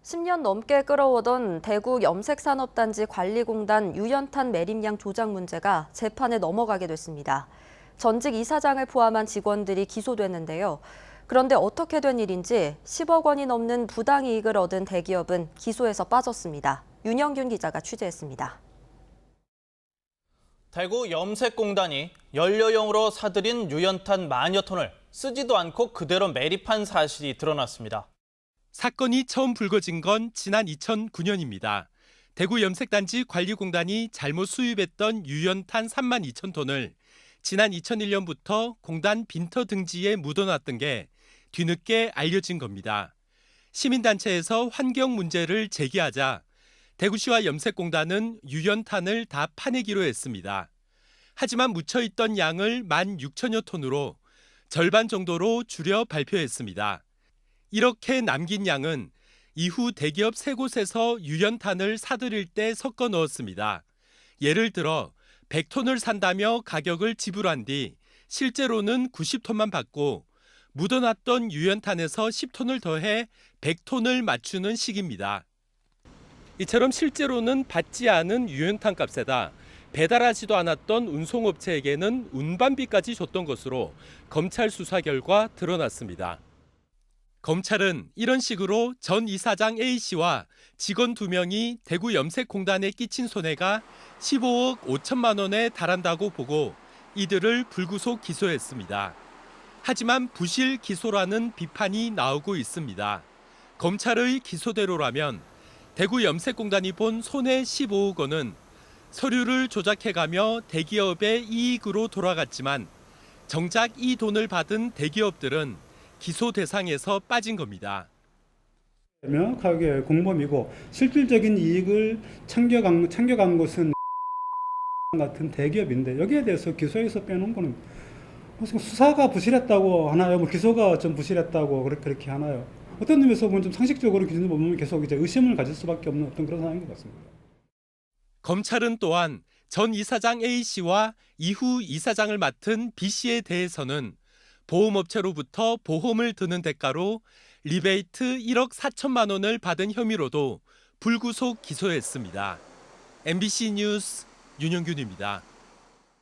10년 넘게 끌어오던 대구 염색산업단지 관리공단 유연탄 매립량 조작 문제가 재판에 넘어가게 됐습니다. 전직 이사장을 포함한 직원들이 기소됐는데요. 그런데 어떻게 된 일인지 10억 원이 넘는 부당이익을 얻은 대기업은 기소에서 빠졌습니다. 윤영균 기자가 취재했습니다. 대구 염색공단이 연료용으로 사들인 유연탄 만여 톤을 쓰지도 않고 그대로 매립한 사실이 드러났습니다. 사건이 처음 불거진 건 지난 2009년입니다. 대구 염색단지 관리공단이 잘못 수입했던 유연탄 3만 2천 톤을 지난 2001년부터 공단 빈터 등지에 묻어놨던 게 뒤늦게 알려진 겁니다. 시민단체에서 환경 문제를 제기하자 대구시와 염색공단은 유연탄을 다 파내기로 했습니다. 하지만 묻혀있던 양을 16,000여 톤으로 절반 정도로 줄여 발표했습니다. 이렇게 남긴 양은 이후 대기업 3곳에서 유연탄을 사들일 때 섞어 넣었습니다. 예를 들어 100톤을 산다며 가격을 지불한 뒤 실제로는 90톤만 받고 묻어놨던 유연탄에서 10톤을 더해 100톤을 맞추는 식입니다. 이처럼 실제로는 받지 않은 유연탄 값에다 배달하지도 않았던 운송업체에게는 운반비까지 줬던 것으로 검찰 수사 결과 드러났습니다. 검찰은 이런 식으로 전 이사장 A씨와 직원 2명이 대구 염색공단에 끼친 손해가 15억 5천만 원에 달한다고 보고 이들을 불구속 기소했습니다. 하지만 부실 기소라는 비판이 나오고 있습니다. 검찰의 기소대로라면 대구 염색공단이 본 손해 15억 원은 서류를 조작해가며 대기업의 이익으로 돌아갔지만 정작 이 돈을 받은 대기업들은 기소 대상에서 빠진 겁니다. 명확하게 공범이고 실질적인 이익을 챙겨간 것은 같은 대기업인데 여기에 대해서 기소에서 빼놓은 거는 수사가 부실했다고 하나요? 뭐 기소가 좀 부실했다고 그렇게 하나요? 어떤 의미에서 보면 좀 상식적으로 기준을 보면 계속 이제 의심을 가질 수밖에 없는 어떤 그런 상황인 것 같습니다. 검찰은 또한 전 이사장 A씨와 이후 이사장을 맡은 B씨에 대해서는 보험업체로부터 보험을 드는 대가로 리베이트 1억 4천만 원을 받은 혐의로도 불구속 기소했습니다. MBC 뉴스 윤영균입니다.